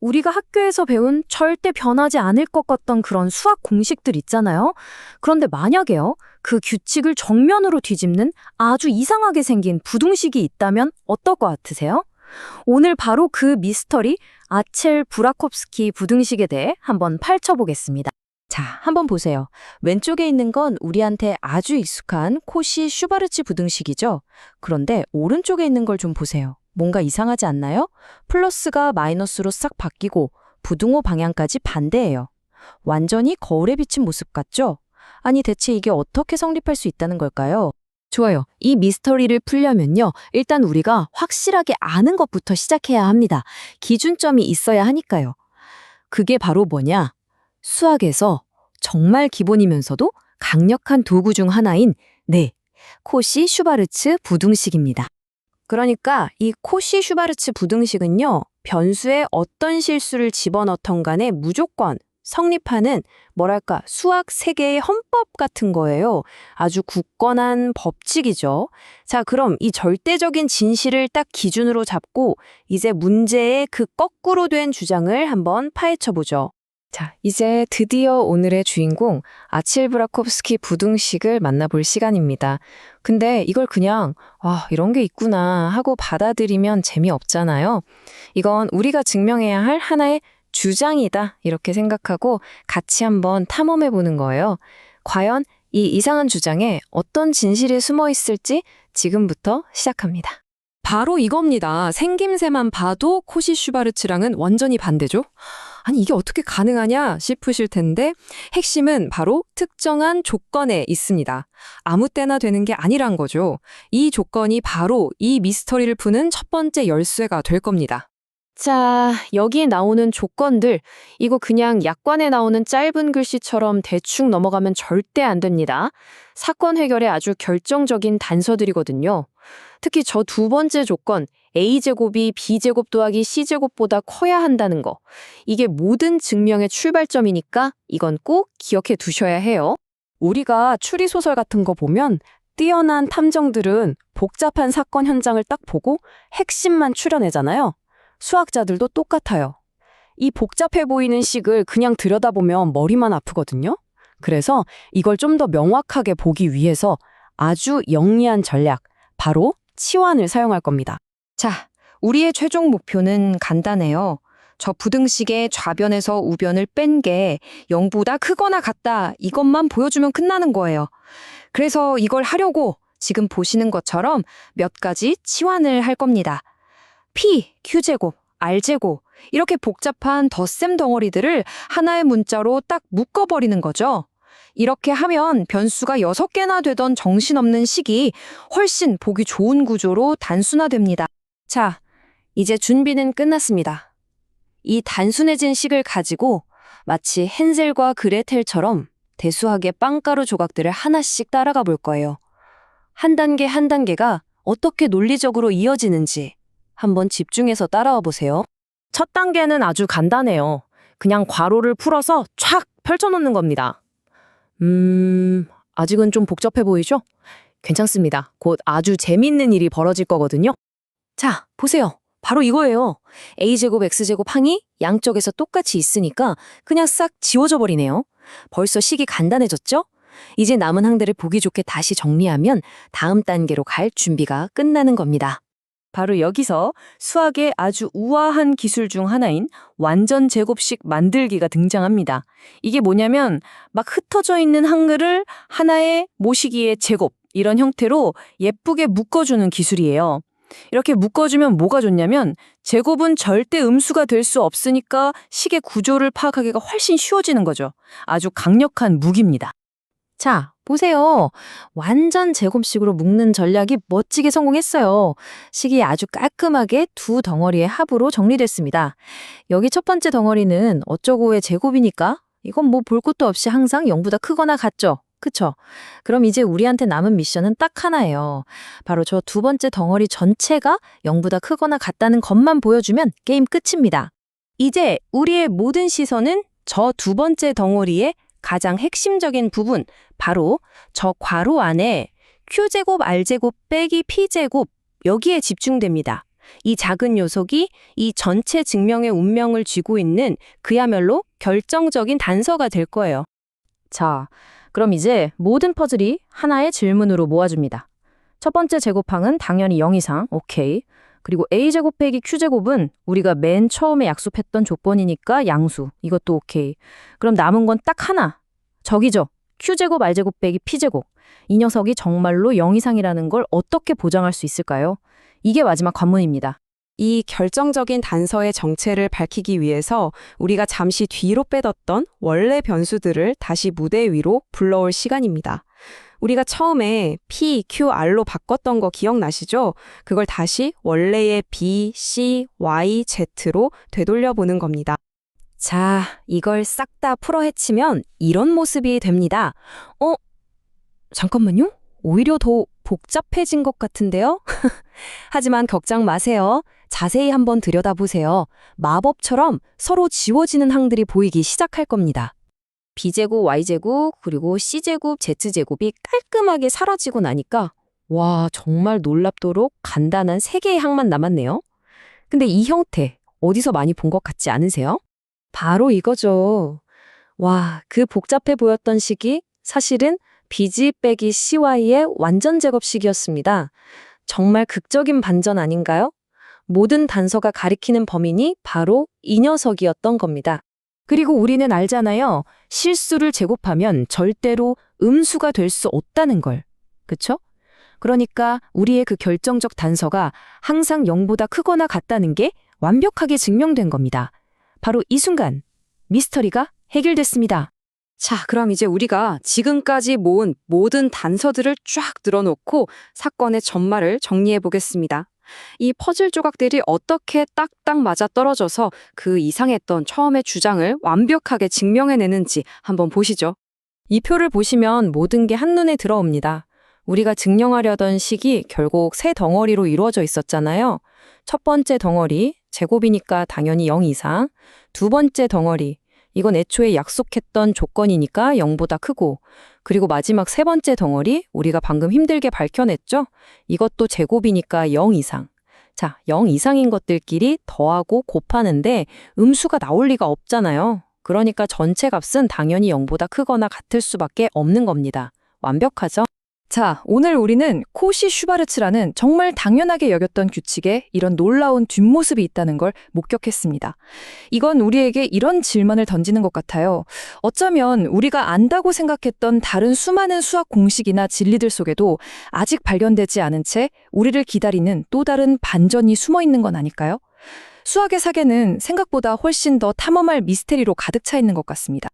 우리가 학교에서 배운 절대 변하지 않을 것 같던 그런 수학 공식들 있잖아요. 그런데 만약에요, 그 규칙을 정면으로 뒤집는 아주 이상하게 생긴 부등식이 있다면 어떨 것 같으세요? 오늘 바로 그 미스터리 아첼 부라콥스키 부등식에 대해 한번 파헤쳐보겠습니다. 자, 한번 보세요. 왼쪽에 있는 건 우리한테 아주 익숙한 코시 슈바르츠 부등식이죠. 그런데 오른쪽에 있는 걸 좀 보세요. 뭔가 이상하지 않나요? 플러스가 마이너스로 싹 바뀌고 부등호 방향까지 반대예요. 완전히 거울에 비친 모습 같죠? 아니, 대체 이게 어떻게 성립할 수 있다는 걸까요? 좋아요. 이 미스터리를 풀려면요, 일단 우리가 확실하게 아는 것부터 시작해야 합니다. 기준점이 있어야 하니까요. 그게 바로 뭐냐? 수학에서 정말 기본이면서도 강력한 도구 중 하나인 코시 슈바르츠 부등식입니다. 그러니까 이 코시 슈바르츠 부등식은요, 변수에 어떤 실수를 집어넣던 간에 무조건 성립하는 뭐랄까 수학 세계의 헌법 같은 거예요. 아주 굳건한 법칙이죠. 자, 그럼 이 절대적인 진실을 딱 기준으로 잡고 이제 문제의 그 거꾸로 된 주장을 한번 파헤쳐 보죠. 자, 이제 드디어 오늘의 주인공 아칠 브라콥스키 부등식을 만나볼 시간입니다. 근데 이걸 그냥 이런 게 있구나 하고 받아들이면 재미없잖아요. 이건 우리가 증명해야 할 하나의 주장이다 이렇게 생각하고 같이 한번 탐험해 보는 거예요. 과연 이 이상한 주장에 어떤 진실이 숨어 있을지 지금부터 시작합니다. 바로 이겁니다. 생김새만 봐도 코시 슈바르츠랑은 완전히 반대죠. 아니, 이게 어떻게 가능하냐 싶으실 텐데 핵심은 바로 특정한 조건에 있습니다. 아무 때나 되는 게 아니란 거죠. 이 조건이 바로 이 미스터리를 푸는 첫 번째 열쇠가 될 겁니다. 자, 여기에 나오는 조건들, 이거 그냥 약관에 나오는 짧은 글씨처럼 대충 넘어가면 절대 안 됩니다. 사건 해결에 아주 결정적인 단서들이거든요. 특히 저 두 번째 조건, a제곱이 b제곱 더하기 c제곱보다 커야 한다는 거. 이게 모든 증명의 출발점이니까 이건 꼭 기억해 두셔야 해요. 우리가 추리소설 같은 거 보면 뛰어난 탐정들은 복잡한 사건 현장을 딱 보고 핵심만 추려내잖아요. 수학자들도 똑같아요. 이 복잡해 보이는 식을 그냥 들여다보면 머리만 아프거든요. 그래서 이걸 좀 더 명확하게 보기 위해서 아주 영리한 전략, 바로 치환을 사용할 겁니다. 자, 우리의 최종 목표는 간단해요. 저 부등식의 좌변에서 우변을 뺀 게 0보다 크거나 같다, 이것만 보여주면 끝나는 거예요. 그래서 이걸 하려고 지금 보시는 것처럼 몇 가지 치환을 할 겁니다. P, Q제곱, R제곱, 이렇게 복잡한 덧셈 덩어리들을 하나의 문자로 딱 묶어버리는 거죠. 이렇게 하면 변수가 6개나 되던 정신없는 식이 훨씬 보기 좋은 구조로 단순화됩니다. 자, 이제 준비는 끝났습니다. 이 단순해진 식을 가지고 마치 헨젤과 그레텔처럼 대수학의 빵가루 조각들을 하나씩 따라가 볼 거예요. 한 단계 한 단계가 어떻게 논리적으로 이어지는지 한번 집중해서 따라와 보세요. 첫 단계는 아주 간단해요. 그냥 괄호를 풀어서 촥 펼쳐놓는 겁니다. 아직은 좀 복잡해 보이죠? 괜찮습니다. 곧 아주 재밌는 일이 벌어질 거거든요. 자, 보세요. 바로 이거예요. a제곱 x제곱 항이 양쪽에서 똑같이 있으니까 그냥 싹 지워져 버리네요. 벌써 식이 간단해졌죠? 이제 남은 항들을 보기 좋게 다시 정리하면 다음 단계로 갈 준비가 끝나는 겁니다. 바로 여기서 수학의 아주 우아한 기술 중 하나인 완전 제곱식 만들기가 등장합니다. 이게 뭐냐면 막 흩어져 있는 항들을 하나의 모시기의 제곱, 이런 형태로 예쁘게 묶어주는 기술이에요. 이렇게 묶어주면 뭐가 좋냐면 제곱은 절대 음수가 될 수 없으니까 식의 구조를 파악하기가 훨씬 쉬워지는 거죠. 아주 강력한 무기입니다. 자, 보세요. 완전 제곱식으로 묶는 전략이 멋지게 성공했어요. 식이 아주 깔끔하게 두 덩어리의 합으로 정리됐습니다. 여기 첫 번째 덩어리는 어쩌고의 제곱이니까 이건 뭐 볼 것도 없이 항상 0보다 크거나 같죠? 그쵸? 그럼 이제 우리한테 남은 미션은 딱 하나예요. 바로 저 두 번째 덩어리 전체가 0보다 크거나 같다는 것만 보여주면 게임 끝입니다. 이제 우리의 모든 시선은 저 두 번째 덩어리의 가장 핵심적인 부분, 바로 저 괄호 안에 Q제곱 R제곱 빼기 P제곱, 여기에 집중됩니다. 이 작은 요속이 이 전체 증명의 운명을 쥐고 있는 그야말로 결정적인 단서가 될 거예요. 자, 그럼 이제 모든 퍼즐이 하나의 질문으로 모아줍니다. 첫 번째 제곱항은 당연히 0 이상, 오케이. 그리고 a제곱 빼기 q제곱은 우리가 맨 처음에 약속했던 조건이니까 양수, 이것도 오케이. 그럼 남은 건 딱 하나, 저기죠. q제곱 r제곱 빼기 p제곱. 이 녀석이 정말로 0 이상이라는 걸 어떻게 보장할 수 있을까요? 이게 마지막 관문입니다. 이 결정적인 단서의 정체를 밝히기 위해서 우리가 잠시 뒤로 빼뒀던 원래 변수들을 다시 무대 위로 불러올 시간입니다. 우리가 처음에 P, Q, R로 바꿨던 거 기억나시죠? 그걸 다시 원래의 B, C, Y, Z로 되돌려보는 겁니다. 자, 이걸 싹 다 풀어헤치면 이런 모습이 됩니다. 잠깐만요. 오히려 더 복잡해진 것 같은데요? 하지만 걱정 마세요. 자세히 한번 들여다보세요. 마법처럼 서로 지워지는 항들이 보이기 시작할 겁니다. B제곱, Y제곱, 그리고 C제곱, Z제곱이 깔끔하게 사라지고 나니까 와, 정말 놀랍도록 간단한 3개의 항만 남았네요. 근데 이 형태 어디서 많이 본 것 같지 않으세요? 바로 이거죠. 와, 그 복잡해 보였던 식이 사실은 BG 빼기 CY의 완전 제곱식이었습니다. 정말 극적인 반전 아닌가요? 모든 단서가 가리키는 범인이 바로 이 녀석이었던 겁니다. 그리고 우리는 알잖아요. 실수를 제곱하면 절대로 음수가 될 수 없다는 걸. 그쵸? 그러니까 우리의 그 결정적 단서가 항상 0보다 크거나 같다는 게 완벽하게 증명된 겁니다. 바로 이 순간 미스터리가 해결됐습니다. 자, 그럼 이제 우리가 지금까지 모은 모든 단서들을 쫙 늘어놓고 사건의 전말을 정리해 보겠습니다. 이 퍼즐 조각들이 어떻게 딱딱 맞아 떨어져서 그 이상했던 처음의 주장을 완벽하게 증명해내는지 한번 보시죠. 이 표를 보시면 모든 게 한눈에 들어옵니다. 우리가 증명하려던 식이 결국 세 덩어리로 이루어져 있었잖아요. 첫 번째 덩어리, 제곱이니까 당연히 0 이상. 두 번째 덩어리, 이건 애초에 약속했던 조건이니까 0보다 크고, 그리고 마지막 세 번째 덩어리, 우리가 방금 힘들게 밝혀냈죠? 이것도 제곱이니까 0 이상. 자, 0 이상인 것들끼리 더하고 곱하는데 음수가 나올 리가 없잖아요. 그러니까 전체 값은 당연히 0보다 크거나 같을 수밖에 없는 겁니다. 완벽하죠? 자, 오늘 우리는 코시-슈바르츠라는 정말 당연하게 여겼던 규칙에 이런 놀라운 뒷모습이 있다는 걸 목격했습니다. 이건 우리에게 이런 질문을 던지는 것 같아요. 어쩌면 우리가 안다고 생각했던 다른 수많은 수학 공식이나 진리들 속에도 아직 발견되지 않은 채 우리를 기다리는 또 다른 반전이 숨어 있는 건 아닐까요? 수학의 세계는 생각보다 훨씬 더 탐험할 미스테리로 가득 차 있는 것 같습니다.